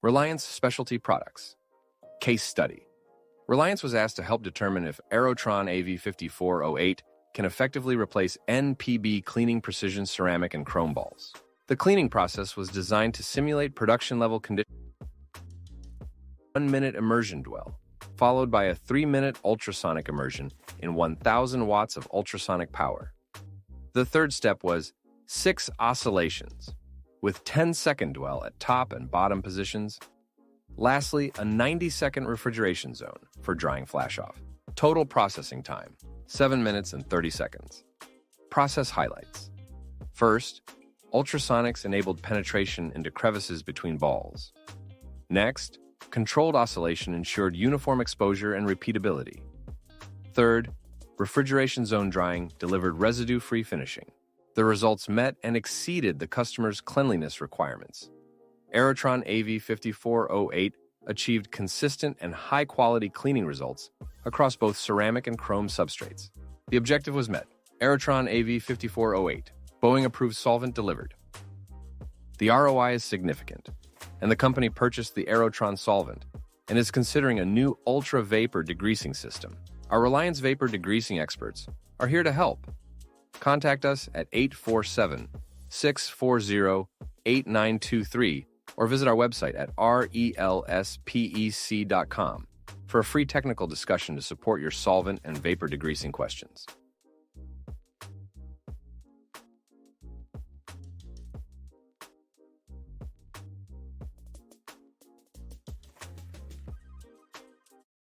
Reliance Specialty Products. Case Study. Reliance was asked to help determine if AeroTron AV-5408 can effectively replace nPB cleaning precision ceramic and chrome balls. The cleaning process was designed to simulate production-level conditions. 1-minute immersion dwell, followed by a 3-minute ultrasonic immersion in 1,000 watts of ultrasonic power. The third step was 6 oscillations, with 10-second dwell at top and bottom positions. Lastly, a 90-second refrigeration zone for drying flash-off. Total processing time, 7 minutes and 30 seconds. Process highlights. First, ultrasonics enabled penetration into crevices between balls. Next, controlled oscillation ensured uniform exposure and repeatability. Third, refrigeration zone drying delivered residue-free finishing. The results met and exceeded the customer's cleanliness requirements. AeroTron AV-5408 achieved consistent and high-quality cleaning results across both ceramic and chrome substrates. The objective was met. AeroTron AV-5408, Boeing-approved solvent delivered. The ROI is significant, and the company purchased the AeroTron solvent and is considering a new ultra-vapor degreasing system. Our Reliance vapor degreasing experts are here to help. Contact us at 847-640-8923 or visit our website at relspec.com for a free technical discussion to support your solvent and vapor degreasing questions.